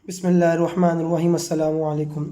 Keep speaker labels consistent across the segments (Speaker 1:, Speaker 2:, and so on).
Speaker 1: بسم اللہ الرحمن الرحیم۔ السلام علیکم۔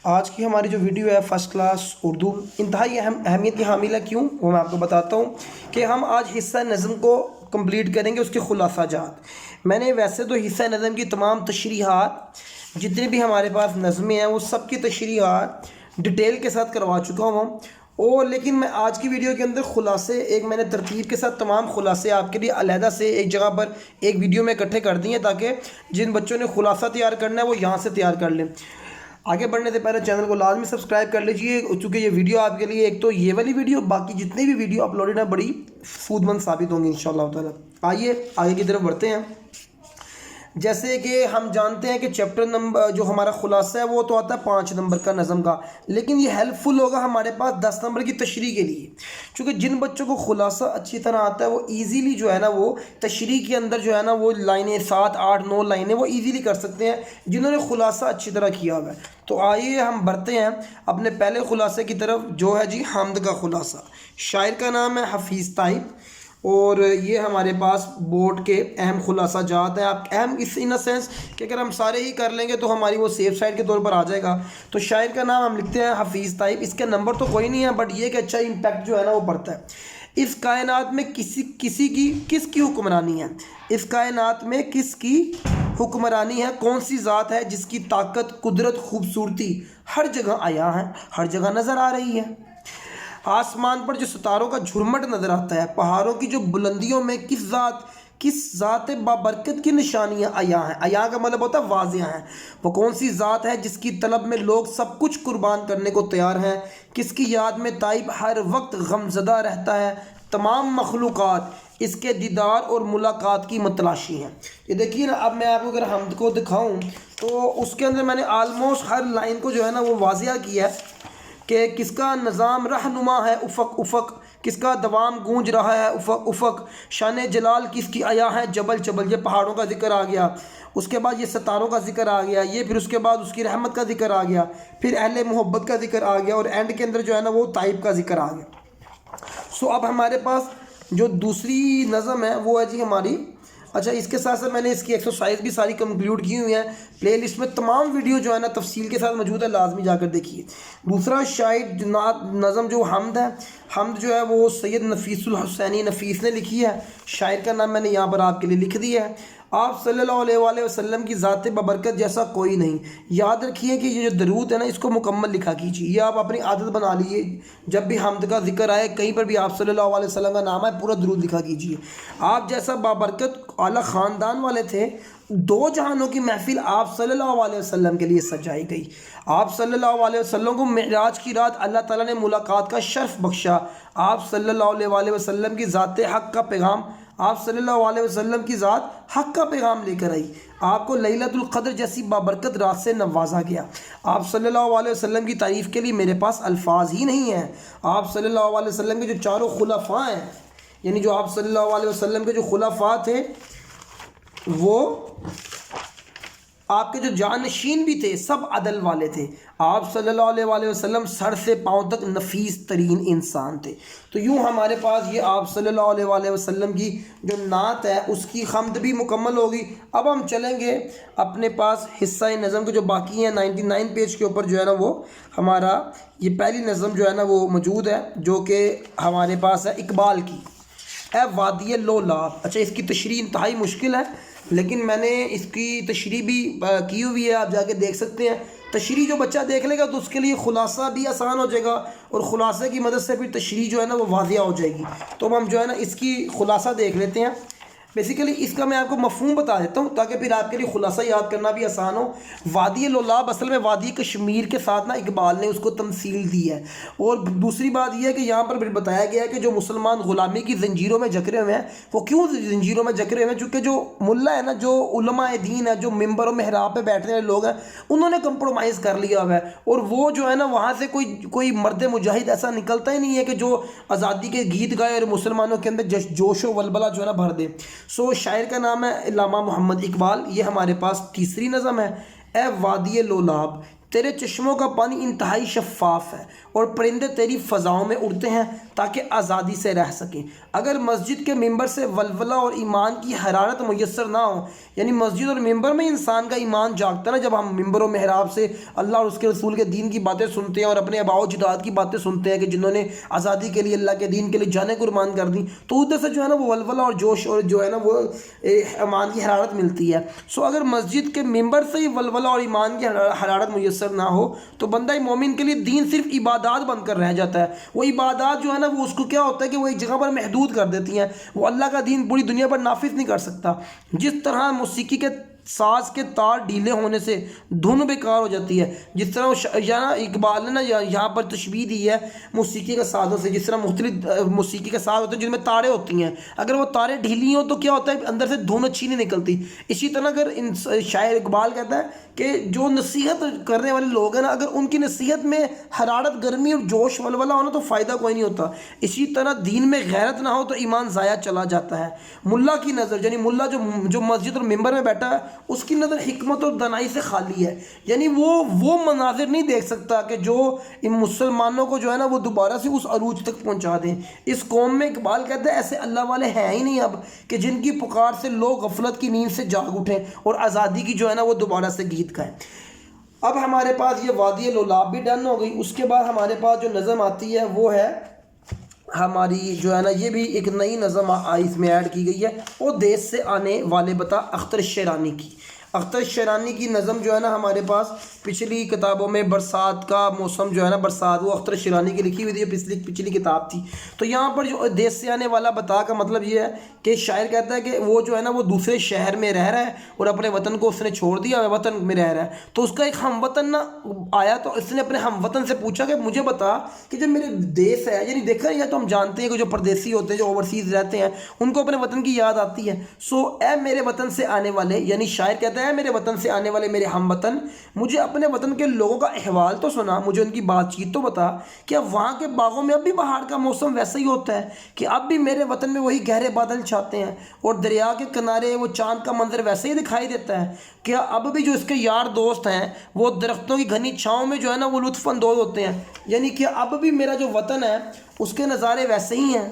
Speaker 1: آج کی ہماری جو ویڈیو ہے فرسٹ کلاس اردو انتہائی اہمیت کی حامل ہے۔ کیوں؟ وہ میں آپ کو بتاتا ہوں کہ ہم آج حصہ نظم کو کمپلیٹ کریں گے، اس کے خلاصہ جات۔ میں نے ویسے تو حصہ نظم کی تمام تشریحات جتنے بھی ہمارے پاس نظمیں ہیں وہ سب کی تشریحات ڈیٹیل کے ساتھ کروا چکا ہوں، اور لیکن میں آج کی ویڈیو کے اندر خلاصے ایک میں نے ترتیب کے ساتھ تمام خلاصے آپ کے لیے علیحدہ سے ایک جگہ پر ایک ویڈیو میں اکٹھے کر دیے، تاکہ جن بچوں نے خلاصہ تیار کرنا ہے وہ یہاں سے تیار کر لیں۔ آگے بڑھنے سے پہلے چینل کو لازمی سبسکرائب کر لیجئے، چونکہ یہ ویڈیو آپ کے لیے ایک تو یہ والی ویڈیو، باقی جتنی بھی ویڈیو اپلوڈڈ ہیں بڑی فود مند ثابت ہوں گی انشاءاللہ تعالیٰ۔ آئیے آگے کی طرف بڑھتے ہیں۔ جیسے کہ ہم جانتے ہیں کہ چیپٹر نمبر جو ہمارا خلاصہ ہے وہ تو آتا ہے 5 نمبر کا نظم کا، لیکن یہ ہیلپ فل ہوگا ہمارے پاس 10 نمبر کی تشریح کے لیے، چونکہ جن بچوں کو خلاصہ اچھی طرح آتا ہے وہ ایزیلی جو ہے نا وہ تشریح کے اندر جو ہے نا وہ لائنیں 7 8 9 لائنیں وہ ایزیلی کر سکتے ہیں جنہوں نے خلاصہ اچھی طرح کیا ہوا ہے۔ تو آئیے ہم بڑھتے ہیں اپنے پہلے خلاصے کی طرف، جو ہے جی حمد کا خلاصہ۔ شاعر کا نام ہے حفیظ طیب، اور یہ ہمارے پاس بورڈ کے اہم خلاصہ جات ہیں۔ آپ اہم اس ان سینس کہ اگر ہم سارے ہی کر لیں گے تو ہماری وہ سیف سائڈ کے طور پر آ جائے گا۔ تو شاعر کا نام ہم لکھتے ہیں حفیظ طیب، اس کے نمبر تو کوئی نہیں ہے، بٹ یہ کہ اچھا امپیکٹ جو ہے نا وہ پڑتا ہے۔ اس کائنات میں کس کی حکمرانی ہے؟ اس کائنات میں کس کی حکمرانی ہے؟ کون سی ذات ہے جس کی طاقت، قدرت، خوبصورتی ہر جگہ عیاں ہے، ہر جگہ نظر آ رہی ہے؟ آسمان پر جو ستاروں کا جھرمٹ نظر آتا ہے، پہاڑوں کی جو بلندیوں میں کس ذات بابرکت کی نشانیاں عیاں ہیں؟ عیاں کا مطلب ہوتا ہے واضح ہیں۔ وہ کون سی ذات ہے جس کی طلب میں لوگ سب کچھ قربان کرنے کو تیار ہیں؟ کس کی یاد میں طیب ہر وقت غمزدہ رہتا ہے؟ تمام مخلوقات اس کے دیدار اور ملاقات کی متلاشی ہیں۔ یہ دیکھیے نا، اب میں آپ کو اگر حمد کو دکھاؤں تو اس کے اندر میں نے آلموسٹ ہر لائن کو جو ہے نا وہ واضح کیا ہے کہ کس کا نظام رہنما ہے افق افق، کس کا دوام گونج رہا ہے افق افق، شان جلال کس کی عیاں ہے جبل جبل، یہ پہاڑوں کا ذکر آ گیا، اس کے بعد یہ ستاروں کا ذکر آ گیا، یہ پھر اس کے بعد اس کی رحمت کا ذکر آ گیا، پھر اہل محبت کا ذکر آ گیا، اور اینڈ کے اندر جو ہے نا وہ طیب کا ذکر آ گیا۔ سو اب ہمارے پاس جو دوسری نظم ہے وہ ہے جی ہماری، اچھا اس کے ساتھ ساتھ میں نے اس کی ایکسرسائز بھی ساری کمپلیٹ کی ہوئی ہیں، پلے لسٹ میں تمام ویڈیو جو ہے نا تفصیل کے ساتھ موجود ہے، لازمی جا کر دیکھیے۔ دوسرا شاعر نظم جو حمد ہے، حمد جو ہے وہ سید نفیس الحسینی نفیس نے لکھی ہے۔ شاعر کا نام میں نے یہاں پر آپ کے لیے لکھ دیا ہے۔ آپ صلی اللہ علیہ وآلہ وسلم کی ذات ببرکت جیسا کوئی نہیں۔ یاد رکھیے کہ یہ جو درود ہے نا اس کو مکمل لکھا کیجیے، یہ آپ اپنی عادت بنا لیجیے، جب بھی حمد کا ذکر آئے کہیں پر بھی آپ صلی اللہ علیہ وسلم کا نام ہے پورا درود لکھا کیجیے۔ آپ جیسا بابرکت اعلیٰ خاندان والے تھے، 2 جہانوں کی محفل آپ صلی اللہ علیہ وسلم کے لیے سجائی گئی۔ آپ صلی اللہ علیہ وسلم کو معراج کی رات اللہ تعالیٰ نے ملاقات کا شرف بخشا۔ آپ صلی اللہ علیہ وآلہ وسلم کی ذات حق کا پیغام، آپ صلی اللہ علیہ وسلم کی ذات حق کا پیغام لے کر آئی۔ آپ کو لیلۃ القدر جیسی بابرکت رات سے نوازا گیا۔ آپ صلی اللہ علیہ وسلم کی تعریف کے لیے میرے پاس الفاظ ہی نہیں ہیں۔ آپ صلی اللہ علیہ وسلم کے جو 4 خلفاء ہیں، یعنی جو آپ صلی اللہ علیہ وسلم کے جو خلفاء تھے وہ آپ کے جو جانشین بھی تھے سب عدل والے تھے۔ آپ صلی اللہ علیہ وآلہ وسلم سر سے پاؤں تک نفیس ترین انسان تھے۔ تو یوں ہمارے پاس یہ آپ صلی اللہ علیہ وآلہ وسلم کی جو نعت ہے اس کی حمد بھی مکمل ہوگی۔ اب ہم چلیں گے اپنے پاس حصہ نظم کے جو باقی ہیں 99 پیج کے اوپر جو ہے نا وہ ہمارا یہ پہلی نظم جو ہے نا وہ موجود ہے، جو کہ ہمارے پاس ہے اقبال کی، اے وادی لولاب۔ اچھا اس کی تشریح انتہائی مشکل ہے، لیکن میں نے اس کی تشریح بھی کی ہوئی ہے، آپ جا کے دیکھ سکتے ہیں۔ تشریح جو بچہ دیکھ لے گا تو اس کے لیے خلاصہ بھی آسان ہو جائے گا، اور خلاصے کی مدد سے پھر تشریح جو ہے نا وہ واضح ہو جائے گی۔ تو ہم جو ہے نا اس کی خلاصہ دیکھ لیتے ہیں۔ بیسیکلی اس کا میں آپ کو مفہوم بتا دیتا ہوں تاکہ پھر آپ کے لیے خلاصہ یاد کرنا بھی آسان ہو۔ وادی لولاب اصل میں وادی کشمیر کے ساتھ نا اقبال نے اس کو تمثیل دی ہے، اور دوسری بات یہ ہے کہ یہاں پر بتایا گیا ہے کہ جو مسلمان غلامی کی زنجیروں میں جکڑے ہوئے ہیں، وہ کیوں زنجیروں میں جکڑے ہوئے ہیں؟ چونکہ جو ملا ہے نا، جو علماء دین ہے، جو ممبر و محراب پہ بیٹھنے والے لوگ ہیں، انہوں نے کمپرومائز کر لیا ہوا ہے، اور وہ جو ہے نا وہاں سے کوئی مرد مجاہد ایسا نکلتا ہی نہیں ہے کہ جو آزادی کے گیت گائے اور مسلمانوں کے اندر جوش و ولبلہ جو ہے نا بھر دے۔ سو شاعر کا نام ہے علامہ محمد اقبال، یہ ہمارے پاس تیسری نظم ہے، اے وادی لولاب تیرے چشموں کا پانی انتہائی شفاف ہے اور پرندے تیری فضاؤں میں اڑتے ہیں تاکہ آزادی سے رہ سکیں۔ اگر مسجد کے ممبر سے ولولہ اور ایمان کی حرارت میسر نہ ہو، یعنی مسجد اور ممبر میں انسان کا ایمان جاگتا ہے نا، جب ہم ممبر و محراب سے اللہ اور اس کے رسول کے دین کی باتیں سنتے ہیں اور اپنے آباء و اجداد کی باتیں سنتے ہیں کہ جنہوں نے آزادی کے لیے اللہ کے دین کے لیے جانیں قربان کر دیں، تو ادھر سے جو ہے نا وہ ولولہ اور جوش اور جو ہے نا وہ ایمان کی حرارت ملتی ہے۔ سو اگر مسجد کے ممبر سے ہی ولولہ اور ایمان کی حرارت میسر نہ ہو تو بندہ مومن کے لیے دین صرف عبادات بن کر رہ جاتا ہے۔ وہ عبادات جو ہے نا وہ اس کو کیا ہوتا ہے کہ وہ ایک جگہ پر محدود کر دیتی ہیں، وہ اللہ کا دین پوری دنیا پر نافذ نہیں کر سکتا۔ جس طرح موسیقی کے ساز کے تار ڈھیلے ہونے سے دھن بیکار ہو جاتی ہے، جس طرح یہاں اقبال نے نا یہاں پر تشبیہ دی ہے موسیقی کے سازوں سے، جس طرح مختلف موسیقی کے ساز ہوتے ہیں جن میں تاریں ہوتی ہیں، اگر وہ تاریں ڈھیلی ہوں تو کیا ہوتا ہے اندر سے دھن اچھی نہیں نکلتی۔ اسی طرح اگر شاعر اقبال کہتا ہے کہ جو نصیحت کرنے والے لوگ ہیں نا، اگر ان کی نصیحت میں حرارت، گرمی اور جوش ولولہ ہونا تو فائدہ کوئی نہیں ہوتا۔ اسی طرح دین میں غیرت نہ ہو تو ایمان ضائع چلا جاتا ہے۔ ملا کی نظر، یعنی ملا جو مسجد اور ممبر میں بیٹھا ہے، اس کی نظر حکمت اور دانائی سے خالی ہے، یعنی وہ مناظر نہیں دیکھ سکتا کہ جو ان مسلمانوں کو جو ہے نا وہ دوبارہ سے اس عروج تک پہنچا دیں۔ اس قوم میں اقبال کہتا ہے ایسے اللہ والے ہیں ہی نہیں اب کہ جن کی پکار سے لوگ غفلت کی نیند سے جاگ اٹھیں اور آزادی کی جو ہے نا وہ دوبارہ سے گیت گائیں۔ اب ہمارے پاس یہ وادی لولاب بھی ڈن ہو گئی۔ اس کے بعد ہمارے پاس جو نظم آتی ہے وہ ہے ہماری جو ہے نا، یہ بھی ایک نئی نظم اس میں ایڈ کی گئی ہے، وہ دیس سے آنے والے بتا اختر شیرانی کی۔ اختر شیرانی کی نظم جو ہے نا ہمارے پاس پچھلی کتابوں میں برسات کا موسم جو ہے نا، برسات، وہ اختر شیرانی کی لکھی ہوئی تھی، پچھلی کتاب تھی۔ تو یہاں پر جو دیس سے آنے والا بتا کا مطلب یہ ہے کہ شاعر کہتا ہے کہ وہ جو ہے نا وہ دوسرے شہر میں رہ رہا ہے اور اپنے وطن کو اس نے چھوڑ دیا، وطن میں رہ رہا ہے، تو اس کا ایک ہم وطن نہ آیا تو اس نے اپنے ہم وطن سے پوچھا کہ مجھے بتا کہ جب میرے دیس ہے، یعنی دیکھا یا تو ہم جانتے ہیں کہ جو پردیسی ہوتے ہیں، جو اوورسیز رہتے ہیں، ان کو اپنے وطن کی یاد آتی ہے۔ سو اے میرے وطن سے آنے والے، یعنی شاعر کہتا ہے میرے وطن سے آنے والے میرے ہم وطن، مجھے اپنے وطن کے لوگوں کا احوال تو سنا، مجھے ان کی بات چیت تو بتا، کیا وہاں کے باغوں میں اب بھی بہار کا موسم ویسا ہی ہوتا ہے کہ اب بھی میرے وطن میں وہی گہرے بادل چھاتے ہیں اور دریا کے کنارے وہ چاند کا منظر ویسے ہی دکھائی دیتا ہے؟ کیا اب بھی جو اس کے یار دوست ہیں وہ درختوں کی گھنی چھاؤں میں جو ہے نا وہ لطف اندوز ہوتے ہیں؟ یعنی کہ اب بھی میرا جو وطن ہے اس کے نظارے ویسے ہی ہیں؟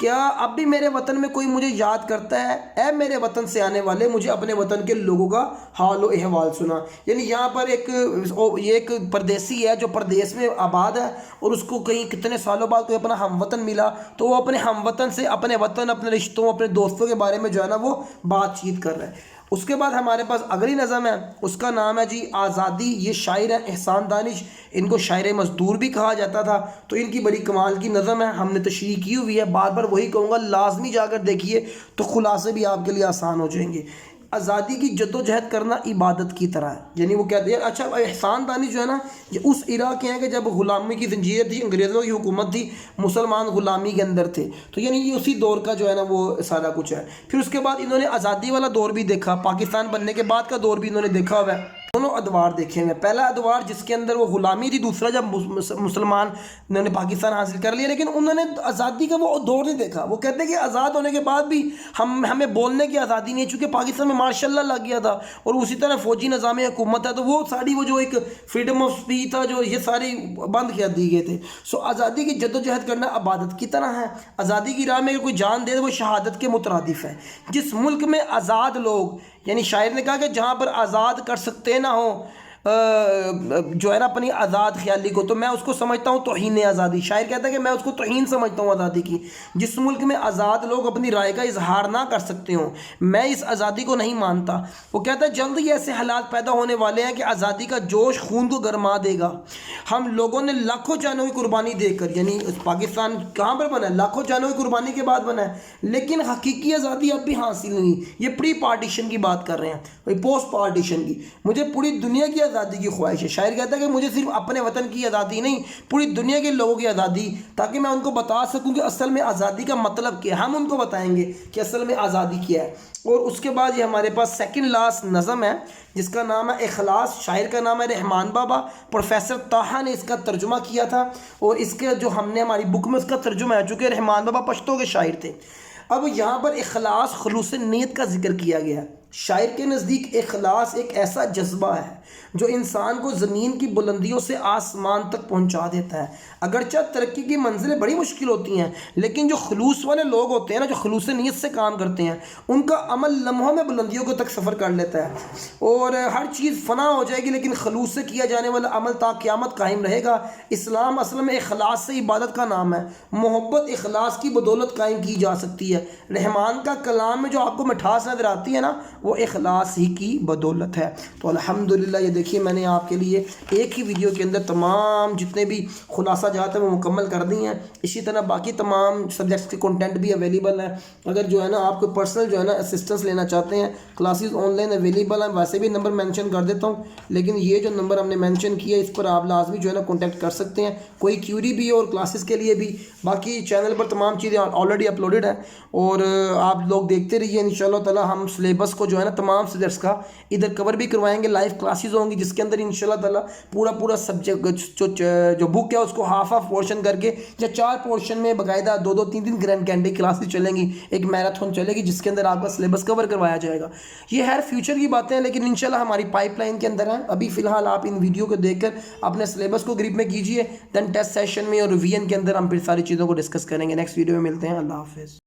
Speaker 1: کیا اب بھی میرے وطن میں کوئی مجھے یاد کرتا ہے؟ اے میرے وطن سے آنے والے، مجھے اپنے وطن کے لوگوں کا حال و احوال سنا۔ یعنی یہاں پر یہ ایک پردیسی ہے جو پردیس میں آباد ہے اور اس کو کہیں کتنے سالوں بعد کوئی اپنا ہم وطن ملا، تو وہ اپنے ہم وطن سے اپنے وطن، اپنے رشتوں، اپنے دوستوں کے بارے میں جو ہے نا وہ بات چیت کر رہا ہے۔ اس کے بعد ہمارے پاس اگلی نظم ہے، اس کا نام ہے جی آزادی۔ یہ شاعر ہے احسان دانش، ان کو شاعر مزدور بھی کہا جاتا تھا، تو ان کی بڑی کمال کی نظم ہے، ہم نے تشریح کی ہوئی ہے، بار بار وہی کہوں گا، لازمی جا کر دیکھیے تو خلاصے بھی آپ کے لیے آسان ہو جائیں گے۔ آزادی کی جد و جہد کرنا عبادت کی طرح ہے، یعنی وہ کہتے ہیں، اچھا احسان دانش جو ہے نا یہ اس ایرا کے ہیں کہ جب غلامی کی زنجیر تھی، انگریزوں کی حکومت تھی، مسلمان غلامی کے اندر تھے، تو یعنی یہ اسی دور کا جو ہے نا وہ سارا کچھ ہے۔ پھر اس کے بعد انہوں نے آزادی والا دور بھی دیکھا، پاکستان بننے کے بعد کا دور بھی انہوں نے دیکھا ہوا ہے۔ دونوں ادوار دیکھے ہیں، پہلا ادوار جس کے اندر وہ غلامی تھی، دوسرا جب مسلمان نے پاکستان حاصل کر لیا، لیکن انہوں نے آزادی کا وہ دور نہیں دیکھا۔ وہ کہتے ہیں کہ آزاد ہونے کے بعد بھی ہمیں بولنے کی آزادی نہیں ہے، چونکہ پاکستان میں ماشاء اللہ لگ گیا تھا اور اسی طرح فوجی نظام حکومت ہے، تو وہ ساری وہ جو ایک فریڈم آف اسپیچ تھا، جو یہ ساری بند کر دی گئے تھے۔ سو آزادی کی جد و جہد کرنا عبادت کی طرح ہے۔ آزادی کی راہ میں اگر کوئی جان دے تو وہ شہادت کے مترادف ہے۔ جس ملک میں آزاد لوگ، یعنی شاعر نے کہا کہ جہاں پر آزاد کر سکتے نہ ہوں جو ہے نا اپنی آزاد خیالی کو، تو میں اس کو سمجھتا ہوں توہین آزادی۔ شاعر کہتا ہے کہ میں اس کو توہین سمجھتا ہوں آزادی کی۔ جس ملک میں آزاد لوگ اپنی رائے کا اظہار نہ کر سکتے ہوں، میں اس آزادی کو نہیں مانتا۔ وہ کہتا ہے جلد ہی ایسے حالات پیدا ہونے والے ہیں کہ آزادی کا جوش خون کو گرما دے گا۔ ہم لوگوں نے لاکھوں جانوں کی قربانی دے کر، یعنی پاکستان کہاں پر بنا ہے؟ لاکھوں جانوں کی قربانی کے بعد بنا ہے، لیکن حقیقی آزادی اب بھی حاصل نہیں۔ یہ پری پارٹیشن کی بات کر رہے ہیں، پوسٹ پارٹیشن کی۔ مجھے پوری دنیا کی آزادی کی خواہش ہے۔ شاعر کہتا ہے کہ مجھے صرف اپنے وطن کی آزادی نہیں، پوری دنیا کے لوگوں کی آزادی، تاکہ میں ان کو بتا سکوں کہ اصل میں آزادی کا مطلب کیا ہے۔ ہم ان کو بتائیں گے کہ اصل میں آزادی کیا ہے۔ اور اس کے بعد یہ ہمارے پاس سیکنڈ لاسٹ نظم ہے جس کا نام ہے اخلاص۔ شاعر کا نام ہے رحمان بابا، پروفیسر طاہا نے اس کا ترجمہ کیا تھا، اور اس کے جو ہم نے ہماری بک میں اس کا ترجمہ ہے، چونکہ رحمان بابا پشتو کے شاعر تھے۔ اب یہاں پر اخلاص، خلوص نیت کا ذکر کیا گیا ہے۔ شاعر کے نزدیک اخلاص ایک ایسا جذبہ ہے جو انسان کو زمین کی بلندیوں سے آسمان تک پہنچا دیتا ہے۔ اگرچہ ترقی کی منزلیں بڑی مشکل ہوتی ہیں، لیکن جو خلوص والے لوگ ہوتے ہیں نا، جو خلوص نیت سے کام کرتے ہیں، ان کا عمل لمحوں میں بلندیوں کو تک سفر کر لیتا ہے۔ اور ہر چیز فنا ہو جائے گی، لیکن خلوص سے کیا جانے والا عمل تا قیامت قائم رہے گا۔ اسلام اصل میں اخلاص سے عبادت کا نام ہے۔ محبت اخلاص کی بدولت قائم کی جا سکتی ہے۔ رحمان کا کلام میں جو آپ کو مٹھاس نظر آتی ہے نا، وہ اخلاص ہی کی بدولت ہے۔ تو الحمدللہ یہ دیکھیے میں نے آپ کے لیے ایک ہی ویڈیو کے اندر تمام جتنے بھی خلاصہ جات ہیں وہ مکمل کر دی ہیں۔ اسی طرح باقی تمام سبجیکٹس کے کنٹینٹ بھی اویلیبل ہیں۔ اگر جو ہے نا آپ کو پرسنل جو ہے نا اسسٹنس لینا چاہتے ہیں، کلاسز آن لائن اویلیبل ہیں۔ ویسے بھی نمبر مینشن کر دیتا ہوں، لیکن یہ جو نمبر ہم نے مینشن کیا ہے اس پر آپ لازمی جو ہے نا کانٹیکٹ کر سکتے ہیں، کوئی کیوری بھی اور کلاسز کے لیے بھی۔ باقی چینل پر تمام چیزیں آلریڈی اپلوڈڈ ہیں، اور آپ لوگ دیکھتے رہیے۔ انشاءاللہ تعالی ہم سلیبس کو جو ہے نا تمام سبجیکٹس کا ادھر کور بھی کروائیں گے۔ لائیو کلاسز ہوں گی جس کے اندر انشاءاللہ تعالی پورا سبجیکٹ جو بک ہے اس کو ہاف پورشن کر کے یا 4 پورشن میں باقاعدہ 2-3 گرینڈ کینڈی کلاسز چلیں گی، ایک میراتھن چلے گی جس کے اندر آپ کا سلیبس کور کروایا جائے گا۔ یہ خیر فیوچر کی باتیں ہیں، لیکن انشاءاللہ ہماری پائپ لائن کے اندر ہیں۔ ابھی فی الحال آپ ان ویڈیو کو دیکھ کر اپنے سلیبس کو گریپ میں کیجئے، دین ٹیسٹ سیشن میں اور ریویژن کے اندر ہم پھر ساری چیزوں کو ڈسکس کریں گے۔ نیکسٹ ویڈیو میں ملتے ہیں۔ اللہ حافظ۔